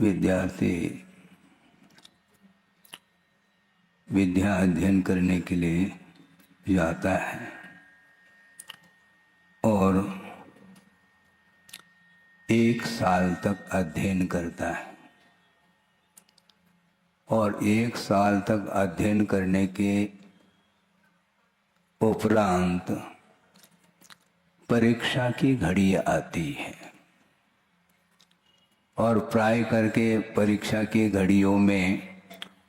विद्यार्थी विद्या अध्ययन करने के लिए जाता है और 1 साल तक अध्ययन करता है और 1 साल तक अध्ययन करने के उपरांत परीक्षा की घड़ी आती है और प्राय करके परीक्षा की घड़ियों में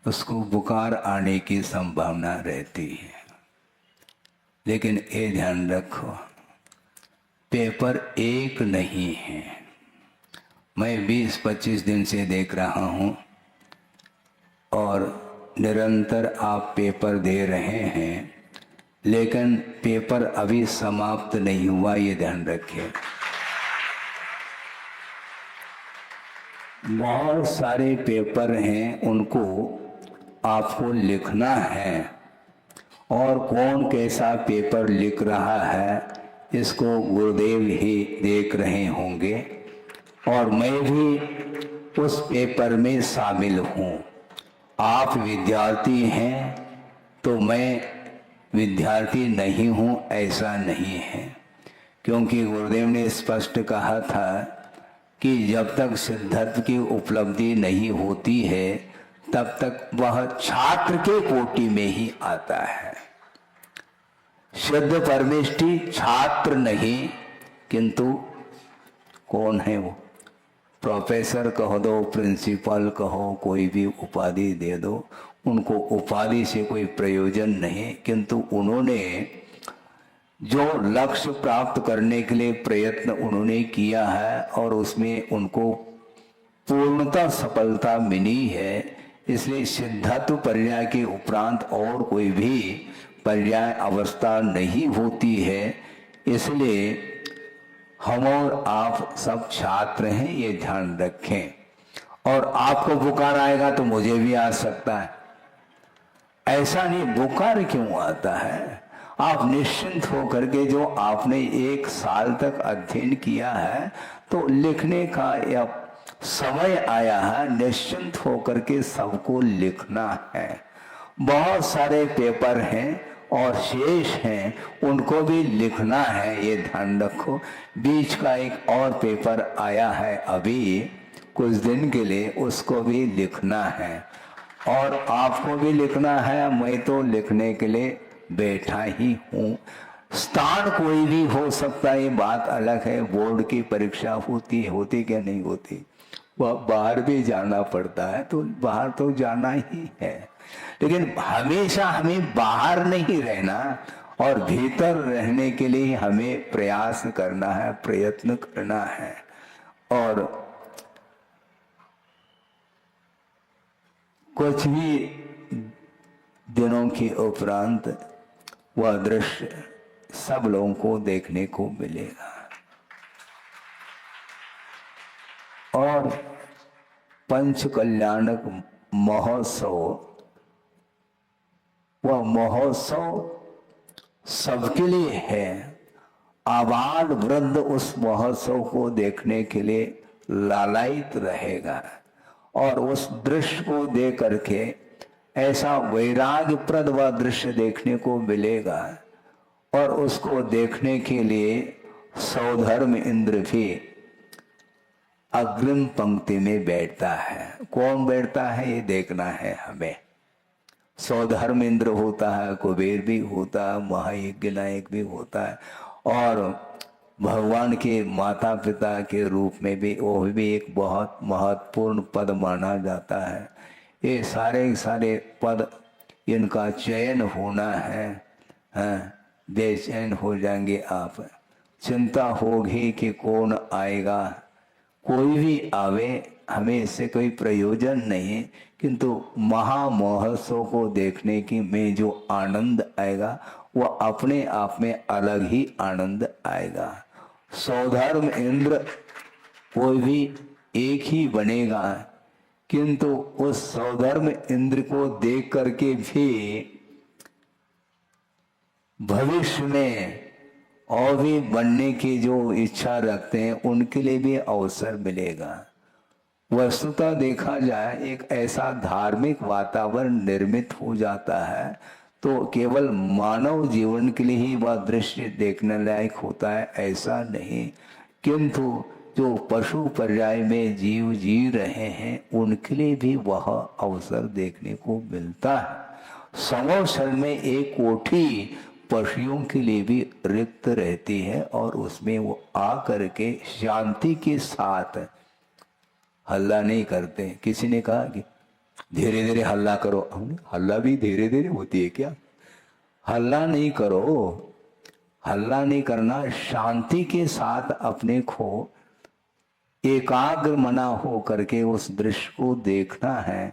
उसको बुखार आने की संभावना रहती है। लेकिन ये ध्यान रखो, पेपर एक नहीं है। मैं 20-25 दिन से देख रहा हूँ और निरंतर आप पेपर दे रहे हैं, लेकिन पेपर अभी समाप्त नहीं हुआ, ये ध्यान रखें। बहुत सारे पेपर हैं, उनको आपको लिखना है और कौन कैसा पेपर लिख रहा है इसको गुरुदेव ही देख रहे होंगे और मैं भी उस पेपर में शामिल हूँ। आप विद्यार्थी हैं तो मैं विद्यार्थी नहीं हूँ ऐसा नहीं है, क्योंकि गुरुदेव ने स्पष्ट कहा था कि जब तक सिद्धत्व की उपलब्धि नहीं होती है तब तक वह छात्र के कोटि में ही आता है। शुद्ध परमेष्टि छात्र नहीं, किंतु कौन है वो? प्रोफेसर कहो दो, प्रिंसिपल कहो, कोई भी उपाधि दे दो, उनको उपाधि से कोई प्रयोजन नहीं, किंतु उन्होंने जो लक्ष्य प्राप्त करने के लिए प्रयत्न उन्होंने किया है और उसमें उनको पूर्णतः सफलता मिली है। इसलिए सिद्धत्व पर्याय के उपरांत और कोई भी पर्याय अवस्था नहीं होती है। इसलिए हम और आप सब छात्र हैं, ये ध्यान रखें। और आपको बुखार आएगा तो मुझे भी आ सकता है, ऐसा नहीं। बुखार क्यों आता है? आप निश्चिंत होकर के जो आपने 1 साल तक अध्ययन किया है तो लिखने का या समय आया है, निश्चिंत होकर के सबको लिखना है। बहुत सारे पेपर हैं और शेष हैं, उनको भी लिखना है, ये ध्यान रखो। बीच का एक और पेपर आया है अभी कुछ दिन के लिए, उसको भी लिखना है और आपको भी लिखना है। मैं तो लिखने के लिए बैठा ही हूँ। स्थान कोई भी हो सकता है, ये बात अलग है। बोर्ड की परीक्षा होती क्या नहीं होती, वह बाहर भी जाना पड़ता है, तो बाहर तो जाना ही है। लेकिन हमेशा हमें बाहर नहीं रहना और भीतर रहने के लिए हमें प्रयास करना है, प्रयत्न करना है। और कुछ भी दिनों के उपरांत वह दृश्य सब लोगों को देखने को मिलेगा। और पंच कल्याणक महोत्सव, वह महोत्सव सबके लिए है। आबाल वृद्ध उस महोत्सव को देखने के लिए लालायित रहेगा और उस दृश्य को देख करके ऐसा वैराग्यप्रद वह दृश्य देखने को मिलेगा। और उसको देखने के लिए सौधर्म इंद्र भी अग्रिम पंक्ति में बैठता है। कौन बैठता है ये देखना है हमें। सौधर्म इंद्र होता है, कुबेर भी होता है, महायज्ञ नायक भी होता है और भगवान के माता पिता के रूप में भी वो भी एक बहुत महत्वपूर्ण पद माना जाता है। ये सारे पद, इनका चयन होना है। बेचैन हो जाएंगे आप, चिंता होगी कि कौन आएगा। कोई भी आवे, हमें इससे कोई प्रयोजन नहीं, किंतु महामहोत्सव को देखने की में जो आनंद आएगा वह अपने आप में अलग ही आनंद आएगा। सौधर्म इंद्र कोई भी एक ही बनेगा, किंतु उस सौधर्म इंद्र को देख करके भी भविष्य में और भी बनने की जो इच्छा रखते हैं उनके लिए भी अवसर मिलेगा। वस्तुतः देखा जाए एक ऐसा धार्मिक वातावरण निर्मित हो जाता है तो केवल मानव जीवन के लिए ही वह दृश्य देखने लायक होता है, ऐसा नहीं, किंतु जो पशु पर्याय में जीव जी रहे हैं उनके लिए भी वह अवसर देखने को मिलता है। संवत्सर में एक कोठी पशुओं के लिए भी रिक्त रहती है और उसमें वो आ करके शांति के साथ हल्ला नहीं करते। किसी ने कहा कि धीरे धीरे हल्ला करो, हल्ला भी धीरे धीरे होती है क्या? हल्ला नहीं करो, हल्ला नहीं करना, शांति के साथ अपने को एकाग्र मना हो करके उस दृश्य को देखना है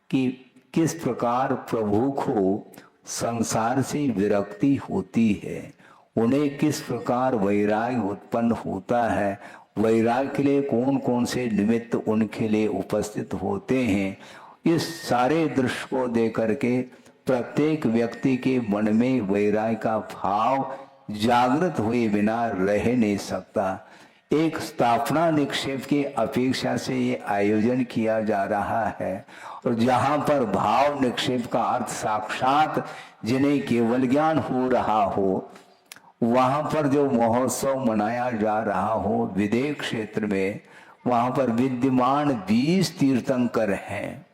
कि किस प्रकार प्रभु को संसार से विरक्ति होती है, उन्हें किस प्रकार वैराग्य उत्पन्न होता है, वैराग्य के लिए कौन कौन से निमित्त उनके लिए उपस्थित होते हैं। इस सारे दृश्य को देख करके प्रत्येक व्यक्ति के मन में वैराग्य का भाव जागृत हुए बिना रह नहीं सकता। एक स्थापना निक्षेप की अपेक्षा से ये आयोजन किया जा रहा है और जहाँ पर भाव निक्षेप का अर्थ साक्षात जिन्हें केवल ज्ञान हो रहा हो, वहाँ पर जो महोत्सव मनाया जा रहा हो विदेश क्षेत्र में, वहाँ पर विद्यमान 20 तीर्थंकर हैं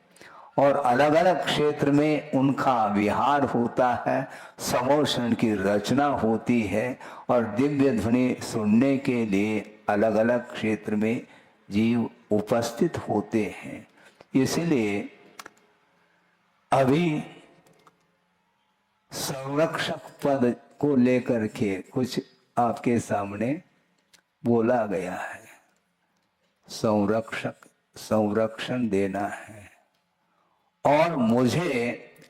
और अलग अलग क्षेत्र में उनका विहार होता है, समोषण की रचना होती है और दिव्य ध्वनि सुनने के लिए अलग अलग क्षेत्र में जीव उपस्थित होते हैं। इसलिए अभी संरक्षक पद को लेकर के कुछ आपके सामने बोला गया है। संरक्षण देना है और मुझे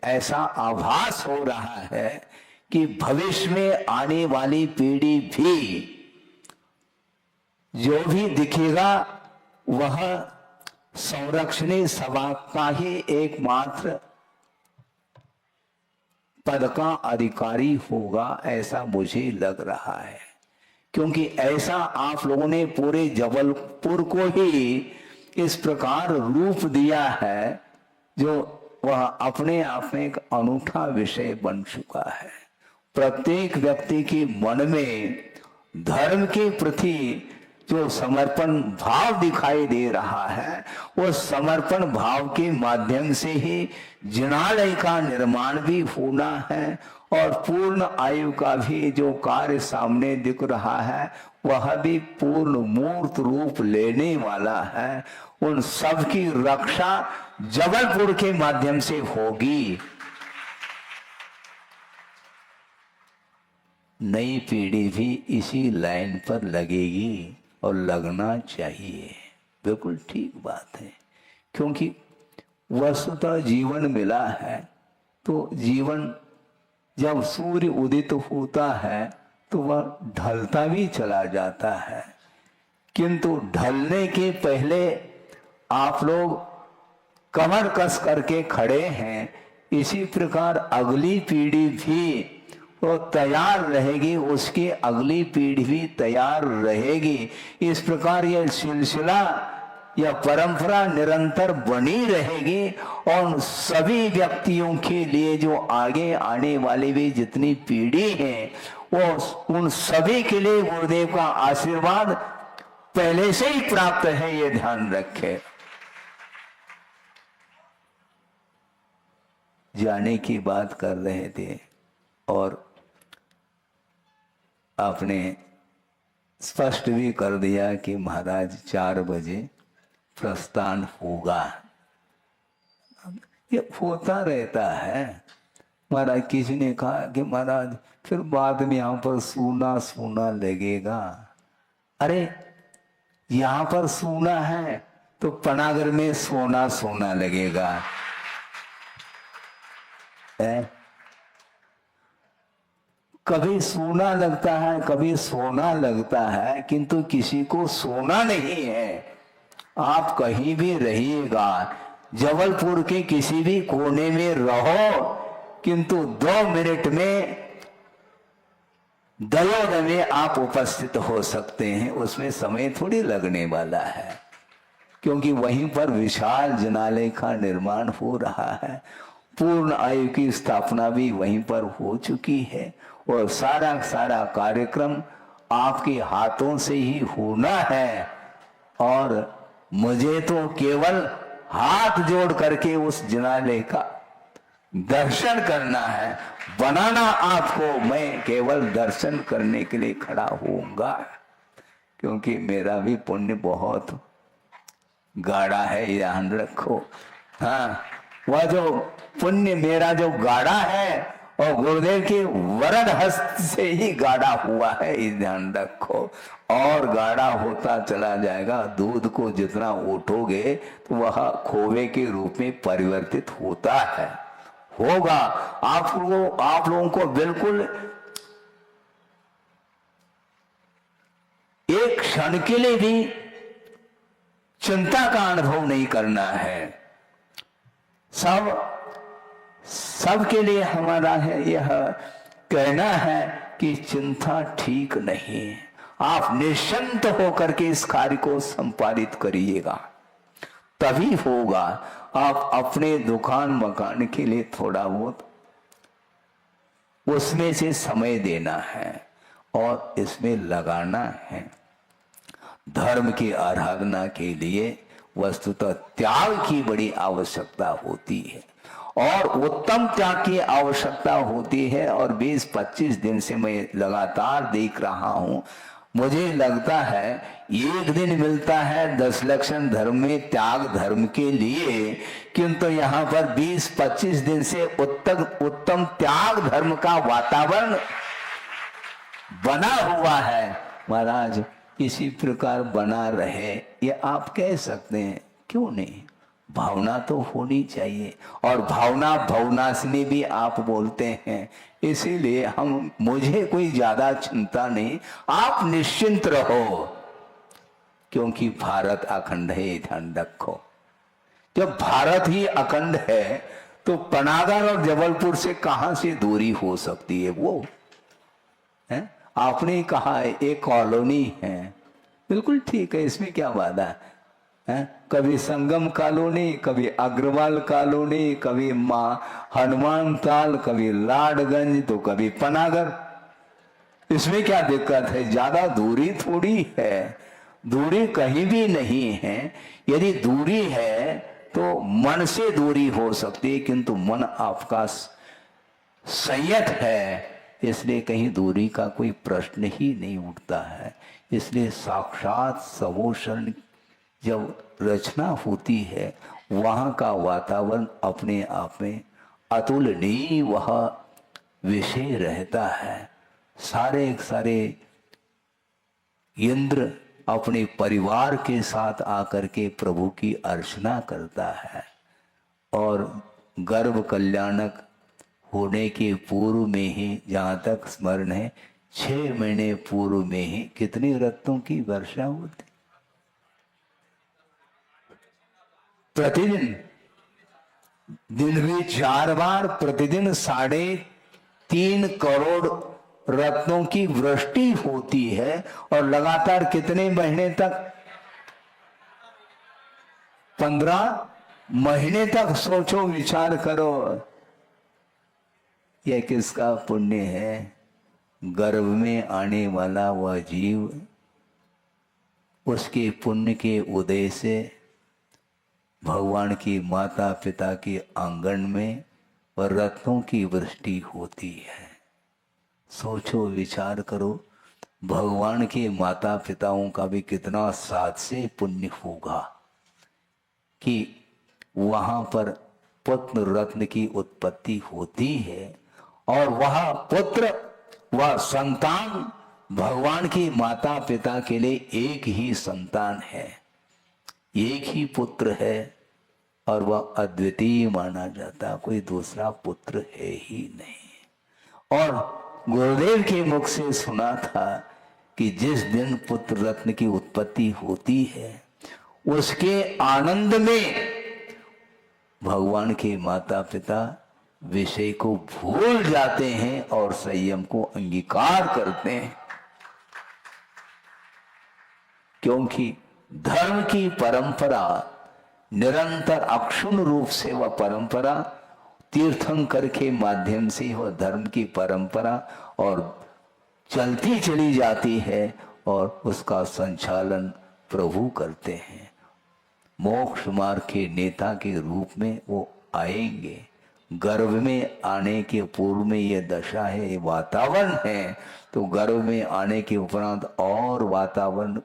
ऐसा आभास हो रहा है कि भविष्य में आने वाली पीढ़ी भी जो भी दिखेगा वह संरक्षणी सभा का ही एकमात्र पद का अधिकारी होगा, ऐसा मुझे लग रहा है। क्योंकि ऐसा आप लोगों ने पूरे जबलपुर को ही इस प्रकार रूप दिया है जो वह अपने आप में एक अनूठा विषय बन चुका है। प्रत्येक व्यक्ति के मन में धर्म के प्रति जो समर्पण भाव दिखाई दे रहा है, वो समर्पण भाव के माध्यम से ही जिनालय का निर्माण भी होना है और पूर्ण आयु का भी जो कार्य सामने दिख रहा है वह भी पूर्ण मूर्त रूप लेने वाला है। उन सब की रक्षा जबलपुर के माध्यम से होगी। नई पीढ़ी भी इसी लाइन पर लगेगी और लगना चाहिए। बिल्कुल ठीक बात है, क्योंकि वस्तुतः जीवन मिला है तो जीवन जब सूर्य उदित होता है तो वह ढलता भी चला जाता है, किंतु ढलने के पहले आप लोग कमर कस करके खड़े हैं। इसी प्रकार अगली पीढ़ी भी वो तैयार रहेगी, उसकी अगली पीढ़ी भी तैयार रहेगी। इस प्रकार यह सिलसिला या परंपरा निरंतर बनी रहेगी और सभी व्यक्तियों के लिए जो आगे आने वाली भी जितनी पीढ़ी है वो उन सभी के लिए गुरुदेव का आशीर्वाद पहले से ही प्राप्त है, ये ध्यान रखें। जाने की बात कर रहे थे और आपने स्पष्ट भी कर दिया कि महाराज 4 बजे प्रस्थान होगा। ये होता रहता है। महाराज किसी ने कहा कि महाराज फिर बाद में यहाँ पर सूना सूना लगेगा। अरे यहाँ पर सूना है तो पनागर में सोना सोना लगेगा। कभी सोना लगता है, कभी सोना लगता है, किंतु किसी को सोना नहीं है। आप कहीं भी रहिएगा, जबलपुर के किसी भी कोने में रहो, किंतु 2 मिनट में दयोदय में आप उपस्थित हो सकते हैं। उसमें समय थोड़ी लगने वाला है। क्योंकि वहीं पर विशाल जिनालय का निर्माण हो रहा है। पूर्ण आयु की स्थापना भी वहीं पर हो चुकी है और सारा सारा कार्यक्रम आपके हाथों से ही होना है। और मुझे तो केवल हाथ जोड़ करके उस जिनालय का दर्शन करना है, बनाना आपको, मैं केवल दर्शन करने के लिए खड़ा होऊंगा, क्योंकि मेरा भी पुण्य बहुत गाढ़ा है, ध्यान रखो। हाँ, वह जो पुण्य मेरा जो गाढ़ा है और गुरुदेव के वरद हस्त से ही गाढ़ा हुआ है, ये ध्यान रखो। और गाढ़ा होता चला जाएगा। दूध को जितना उठोगे तो वह खोवे के रूप में परिवर्तित होता है, होगा। आप लोगों को बिल्कुल एक क्षण के लिए भी चिंता का अनुभव नहीं करना है। सबके लिए हमारा है यह कहना है कि चिंता ठीक नहीं। आप निश्चिंत होकर के इस कार्य को संपादित करिएगा, तभी होगा। आप अपने दुकान मकान के लिए थोड़ा बहुत उसमें से समय देना है और इसमें लगाना है। धर्म की आराधना के लिए वस्तुतः त्याग की बड़ी आवश्यकता होती है और उत्तम त्याग की आवश्यकता होती है। और 20-25 दिन से मैं लगातार देख रहा हूं, मुझे लगता है एक दिन मिलता है 10 लक्षण धर्म में त्याग धर्म के लिए, किंतु यहाँ पर 20-25 दिन से उत्तम त्याग धर्म का वातावरण बना हुआ है। महाराज इसी प्रकार बना रहे, ये आप कह सकते हैं, क्यों नहीं? भावना तो होनी चाहिए। और भावना भवनाशिनी भी आप बोलते हैं, इसीलिए मुझे कोई ज्यादा चिंता नहीं, आप निश्चिंत रहो, क्योंकि भारत अखंड है, ध्यान रखो। जब भारत ही अखंड है तो पनागर और जबलपुर से कहां से दूरी हो सकती है? वो है, आपने कहा है एक कॉलोनी है, बिल्कुल ठीक है, इसमें क्या बात है? कभी संगम कॉलोनी, कभी अग्रवाल कॉलोनी, कभी हनुमान ताल, कभी लाडगंज, तो कभी पनागर। इसमें क्या दिक्कत है? ज्यादा दूरी थोड़ी है, दूरी कहीं भी नहीं है। यदि दूरी है तो मन से दूरी हो सकती है, किंतु मन आपका संयत है, इसलिए कहीं दूरी का कोई प्रश्न ही नहीं उठता है। इसलिए साक्षात सबोशरण जब रचना होती है, वहां का वातावरण अपने आप में अतुलनीय वह विषय रहता है। सारे इंद्र अपने परिवार के साथ आकर के प्रभु की अर्चना करता है। और गर्भ कल्याणक होने के पूर्व में ही, जहां तक स्मरण है, 6 महीने पूर्व में ही कितनी रत्नों की वर्षा होती? प्रतिदिन, दिन में 4 बार, प्रतिदिन 3.5 करोड़ रत्नों की वृष्टि होती है। और लगातार कितने महीने तक? 15 महीने तक। सोचो, विचार करो, यह किसका पुण्य है? गर्भ में आने वाला वह जीव, उसके पुण्य के उदय से भगवान की माता पिता के आंगन में और रत्नों की वृष्टि होती है। सोचो, विचार करो, भगवान के माता पिताओं का भी कितना साथ से पुण्य होगा कि वहां पर पुत्र रत्न की उत्पत्ति होती है। और वह पुत्र, वह संतान भगवान की माता पिता के लिए एक ही संतान है, एक ही पुत्र है, और वह अद्वितीय माना जाता, कोई दूसरा पुत्र है ही नहीं। और गुरुदेव के मुख से सुना था कि जिस दिन पुत्र रत्न की उत्पत्ति होती है, उसके आनंद में भगवान के माता पिता विषय को भूल जाते हैं और संयम को अंगीकार करते हैं, क्योंकि धर्म की परंपरा निरंतर अक्षुण्ण रूप से वह परंपरा तीर्थंकर के माध्यम से वह धर्म की परंपरा और चलती चली जाती है और उसका संचालन प्रभु करते हैं। मोक्ष मार्ग के नेता के रूप में वो आएंगे। गर्भ में आने के पूर्व में ये दशा है, ये वातावरण है, तो गर्भ में आने के उपरांत और वातावरण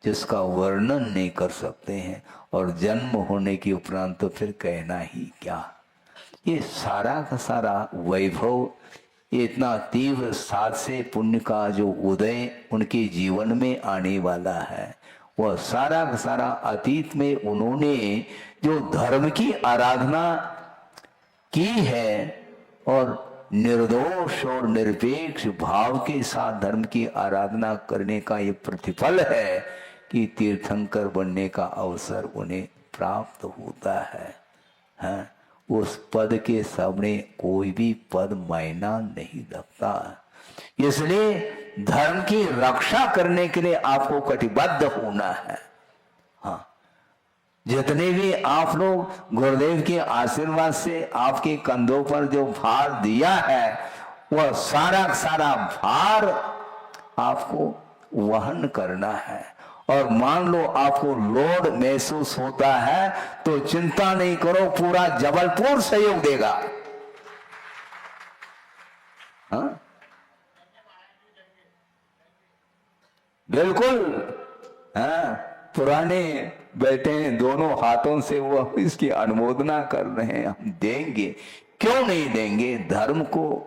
जिसका वर्णन नहीं कर सकते हैं, और जन्म होने के उपरांत तो फिर कहना ही क्या। ये सारा का सारा वैभव, ये इतना तीव्र साथ से पुण्य का जो उदय उनके जीवन में आने वाला है, वह सारा का सारा अतीत में उन्होंने जो धर्म की आराधना की है और निर्दोष और निरपेक्ष भाव के साथ धर्म की आराधना करने का ये प्रतिफल है कि तीर्थंकर बनने का अवसर उन्हें प्राप्त होता है। उस पद के सामने कोई भी पद मायना नहीं रखता। इसलिए धर्म की रक्षा करने के लिए आपको कटिबद्ध होना है। हाँ, जितने भी आप लोग गुरुदेव के आशीर्वाद से आपके कंधों पर जो भार दिया है, वह सारा सारा भार आपको वहन करना है। और मान लो आपको लोड महसूस होता है तो चिंता नहीं करो, पूरा जबलपुर सहयोग देगा। हाँ? बिल्कुल। हाँ, पुराने बैठे हैं, दोनों हाथों से वो इसकी अनुमोदना कर रहे हैं। हम देंगे, क्यों नहीं देंगे?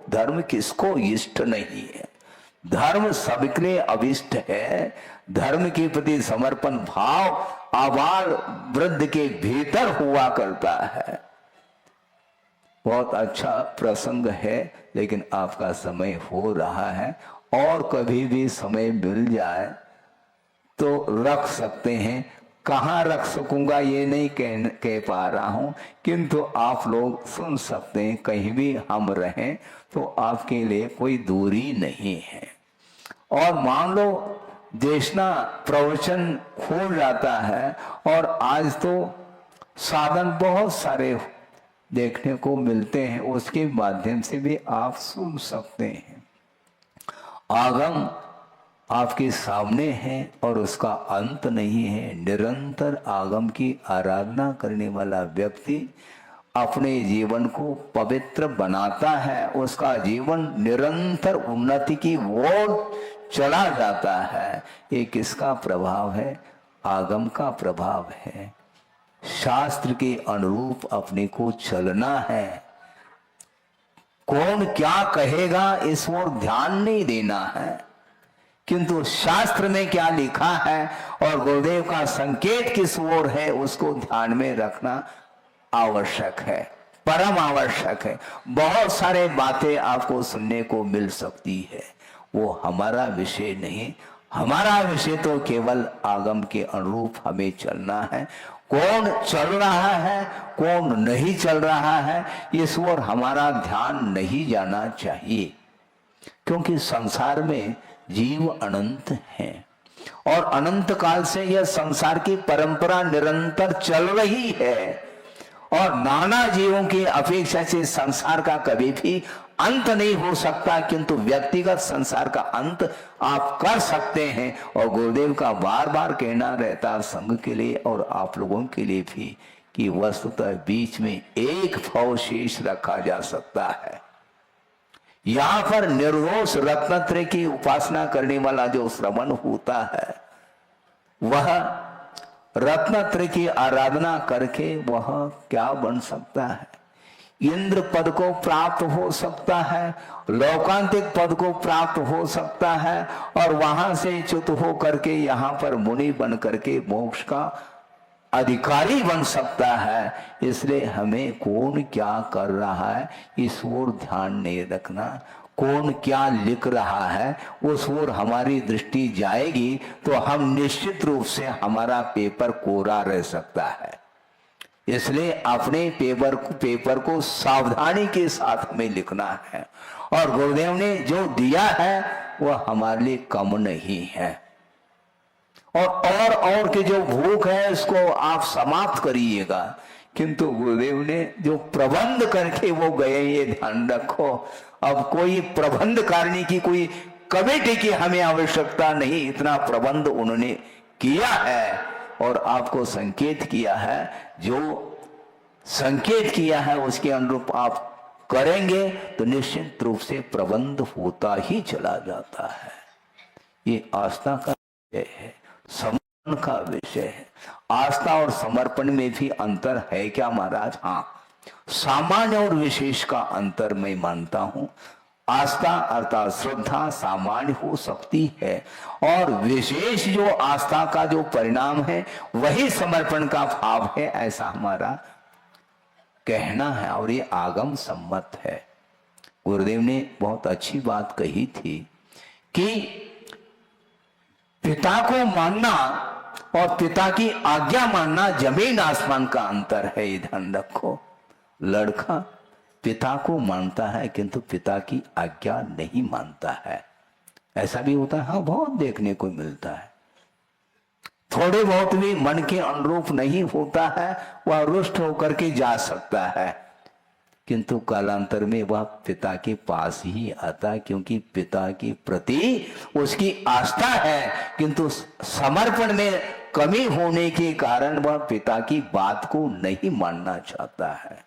धर्म किसको इष्ट नहीं है? धर्म सबके लिए अभिष्ट है। धर्म के प्रति समर्पण भाव आबाल वृद्ध के भीतर हुआ करता है। बहुत अच्छा प्रसंग है, लेकिन आपका समय हो रहा है, और कभी भी समय मिल जाए तो रख सकते हैं। कहाँ रख सकूंगा ये नहीं कह पा रहा हूं, किंतु आप लोग सुन सकते हैं। कहीं भी हम रहें तो आपके लिए कोई दूरी नहीं है। और मान लो देशना प्रवचन हो जाता है, और आज तो साधन बहुत सारे देखने को मिलते हैं, उसके माध्यम से भी आप सुन सकते हैं। आगम आपके सामने है और उसका अंत नहीं है। निरंतर आगम की आराधना करने वाला व्यक्ति अपने जीवन को पवित्र बनाता है, उसका जीवन निरंतर उन्नति की ओर चला जाता है। ये किसका प्रभाव है? आगम का प्रभाव है। शास्त्र के अनुरूप अपने को चलना है। कौन क्या कहेगा इस ओर ध्यान नहीं देना है, किंतु शास्त्र में क्या लिखा है और गुरुदेव का संकेत किस ओर है, उसको ध्यान में रखना आवश्यक है, परम आवश्यक है। बहुत सारे बातें आपको सुनने को मिल सकती है, वो हमारा विषय नहीं। हमारा विषय तो केवल आगम के अनुरूप हमें चलना है। कौन चल रहा है, कौन नहीं चल रहा है, इस ओर हमारा ध्यान नहीं जाना चाहिए, क्योंकि संसार में जीव अनंत हैं और अनंत काल से यह संसार की परंपरा निरंतर चल रही है। और नाना जीवों की अपेक्षा से संसार का कभी भी अंत नहीं हो सकता, किंतु व्यक्तिगत संसार का अंत आप कर सकते हैं। और गुरुदेव का बार बार कहना रहता संघ के लिए और आप लोगों के लिए भी कि वस्तुतः बीच में एक भाव शेष रखा जा सकता है। यहां पर निर्दोष रत्नत्रय की उपासना करने वाला जो श्रवण होता है, वह रत्नत्रय की आराधना करके वह क्या बन सकता है? इंद्र पद को प्राप्त हो सकता है, लौकांतिक पद को प्राप्त हो सकता है, और वहां से च्युत हो करके यहाँ पर मुनि बन करके मोक्ष का अधिकारी बन सकता है। इसलिए हमें कौन क्या कर रहा है इस ओर ध्यान नहीं रखना। कौन क्या लिख रहा है उस ओर हमारी दृष्टि जाएगी तो हम निश्चित रूप से हमारा पेपर कोरा रह सकता है। इसलिए अपने पेपर को सावधानी के साथ में लिखना है। और गुरुदेव ने जो दिया है वह हमारे लिए कम नहीं है। और के जो भूख है उसको आप समाप्त करिएगा। किंतु गुरुदेव ने जो प्रबंध करके वो गए, ये ध्यान रखो। अब कोई प्रबंध करने की कोई कमेटी की हमें आवश्यकता नहीं, इतना प्रबंध उन्होंने किया है और आपको संकेत किया है। जो संकेत किया है उसके अनुरूप आप करेंगे तो निश्चित रूप से प्रबंध होता ही चला जाता है। ये आस्था का विषय है, समर्पण का विषय है। आस्था और समर्पण में भी अंतर है क्या महाराज? हाँ, सामान्य और विशेष का अंतर मैं मानता हूं। आस्था अर्थात श्रद्धा सामान्य हो सकती है और विशेष जो आस्था का जो परिणाम है वही समर्पण का भाव है, ऐसा हमारा कहना है और ये आगम सम्मत है। गुरुदेव ने बहुत अच्छी बात कही थी कि पिता को मानना और पिता की आज्ञा मानना जमीन आसमान का अंतर है, ये ध्यान रखो। लड़का पिता को मानता है किंतु पिता की आज्ञा नहीं मानता है, ऐसा भी होता है। हाँ, बहुत देखने को मिलता है। थोड़े बहुत भी मन के अनुरूप नहीं होता है, वह रुष्ट होकर के जा सकता है, किंतु कालांतर में वह पिता के पास ही आता है, क्योंकि पिता के प्रति उसकी आस्था है, किंतु समर्पण में कमी होने के कारण वह पिता की बात को नहीं मानना चाहता है।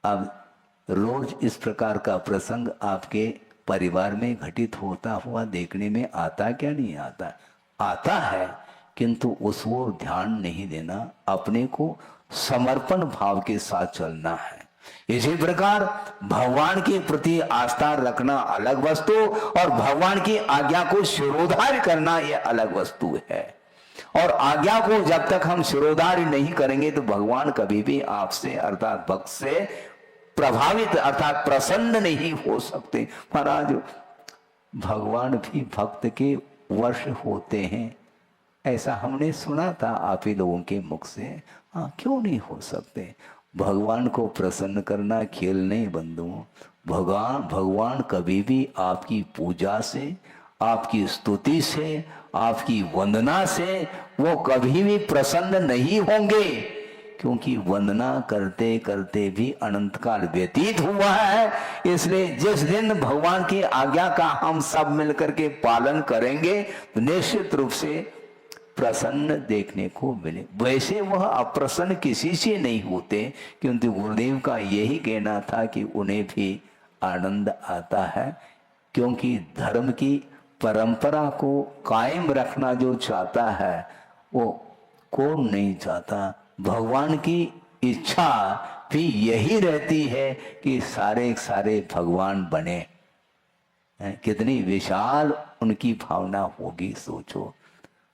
अब रोज इस प्रकार का प्रसंग आपके परिवार में घटित होता हुआ देखने में आता क्या नहीं आता? आता है, किंतु उस ओर ध्यान नहीं देना, अपने को समर्पण भाव के साथ चलना है। इसी प्रकार भगवान के प्रति आस्था रखना अलग वस्तु और भगवान की आज्ञा को शिरोधार्य करना यह अलग वस्तु है। और आज्ञा को जब तक हम शिरोधार्य नहीं करेंगे तो भगवान कभी भी आपसे अर्थात भक्त से प्रभावित अर्थात प्रसन्न नहीं हो सकते। महाराज, भगवान भी भक्त के वश होते हैं, ऐसा हमने सुना था आप ही लोगों के मुख से। हाँ, क्यों नहीं हो सकते? भगवान को प्रसन्न करना खेल नहीं बंधुओं। भगवान कभी भी आपकी पूजा से, आपकी स्तुति से, आपकी वंदना से वो कभी भी प्रसन्न नहीं होंगे, क्योंकि वंदना करते करते भी अनंत काल व्यतीत हुआ है। इसलिए जिस दिन भगवान की आज्ञा का हम सब मिलकर के पालन करेंगे तो निश्चित रूप से प्रसन्न देखने को मिले। वैसे वह अप्रसन्न किसी से नहीं होते, क्योंकि गुरुदेव का यही कहना था कि उन्हें भी आनंद आता है, क्योंकि धर्म की परंपरा को कायम रखना जो चाहता है वो कौन नहीं चाहता। भगवान की इच्छा भी यही रहती है कि सारे सारे भगवान बने। कितनी विशाल उनकी भावना होगी, सोचो।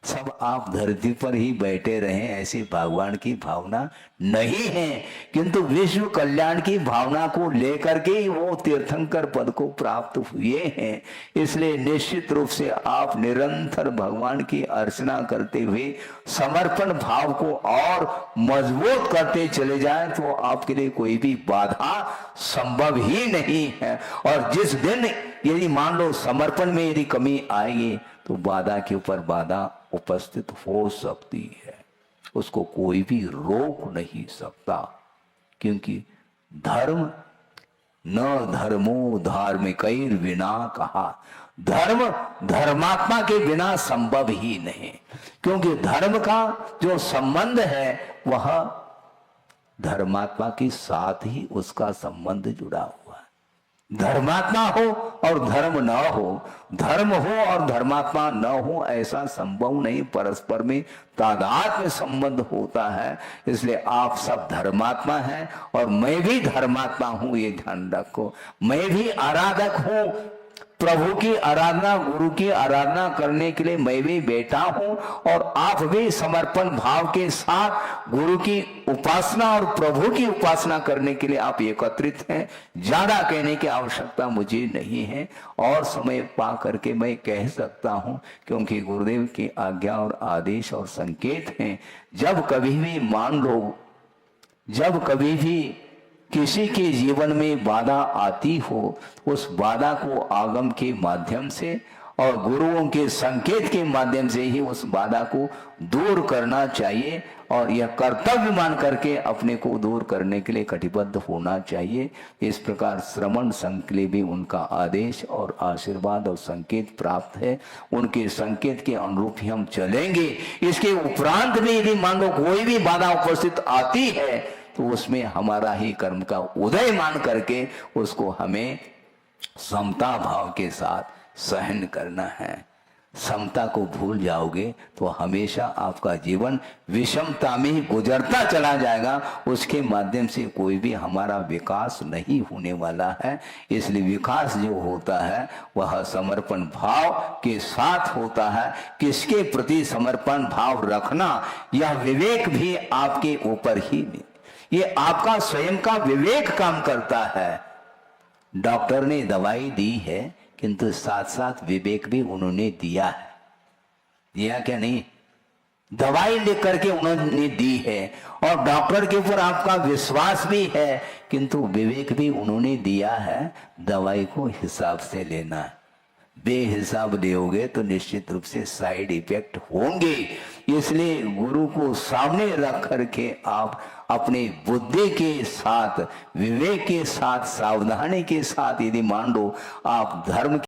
सब आप धरती पर ही बैठे रहें ऐसी भगवान की भावना नहीं है, किंतु विश्व कल्याण की भावना को लेकर के वो तीर्थंकर पद को प्राप्त हुए हैं। इसलिए निश्चित रूप से आप निरंतर भगवान की अर्चना करते हुए समर्पण भाव को और मजबूत करते चले जाएं तो आपके लिए कोई भी बाधा संभव ही नहीं है। और जिस दिन यदि मान लो समर्पण में यदि कमी आएगी तो बाधा के ऊपर बाधा उपस्थित हो सकती है, उसको कोई भी रोक नहीं सकता, क्योंकि धर्म न धर्मो धार्मिकैर बिना कहा। धर्म धर्मात्मा के बिना संभव ही नहीं, क्योंकि धर्म का जो संबंध है वह धर्मात्मा के साथ ही उसका संबंध जुड़ा हुआ है। धर्मात्मा हो और धर्म न हो, धर्म हो और धर्मात्मा न हो, ऐसा संभव नहीं। परस्पर में तादात्म्य संबंध होता है। इसलिए आप सब धर्मात्मा हैं और मैं भी धर्मात्मा हूं, ये ध्यान रखो। मैं भी आराधक हूं, प्रभु की आराधना, गुरु की आराधना करने के लिए मैं भी बैठा हूं और आप भी समर्पण भाव के साथ गुरु की उपासना और प्रभु की उपासना करने के लिए आप एकत्रित हैं। ज्यादा कहने की आवश्यकता मुझे नहीं है और समय पा करके मैं कह सकता हूं, क्योंकि गुरुदेव की आज्ञा और आदेश और संकेत हैं। जब कभी भी मान लो, जब कभी भी किसी के जीवन में बाधा आती हो, उस बाधा को आगम के माध्यम से और गुरुओं के संकेत के माध्यम से ही उस बाधा को दूर करना चाहिए और यह कर्तव्य मान करके अपने को दूर करने के लिए कटिबद्ध होना चाहिए। इस प्रकार श्रवण संघ के लिए भी उनका आदेश और आशीर्वाद और संकेत प्राप्त है। उनके संकेत के अनुरूप ही हम चलेंगे। इसके उपरांत भी यदि मान लो कोई भी बाधा उपस्थित आती है तो उसमें हमारा ही कर्म का उदय मान करके उसको हमें समता भाव के साथ सहन करना है। समता को भूल जाओगे तो हमेशा आपका जीवन विषमता में ही गुजरता चला जाएगा। उसके माध्यम से कोई भी हमारा विकास नहीं होने वाला है। इसलिए विकास जो होता है वह समर्पण भाव के साथ होता है। किसके प्रति समर्पण भाव रखना, यह विवेक भी आपके ऊपर ही नहीं, ये आपका स्वयं का विवेक काम करता है। डॉक्टर ने दवाई दी है किंतु साथ साथ विवेक भी उन्होंने दिया है। दिया क्या नहीं? दवाई लिख करके उन्होंने दी है और डॉक्टर के ऊपर आपका विश्वास भी है किंतु विवेक भी उन्होंने दिया है। दवाई को हिसाब से लेना है। बेहिसाब दोगे तो निश्चित रूप से साइड इफेक्ट होंगे। इसलिए गुरु को सामने रख करके आप अपने बुद्धि के साथ, विवेक के साथ, सावधानी के साथ यदि मान लो आप धर्म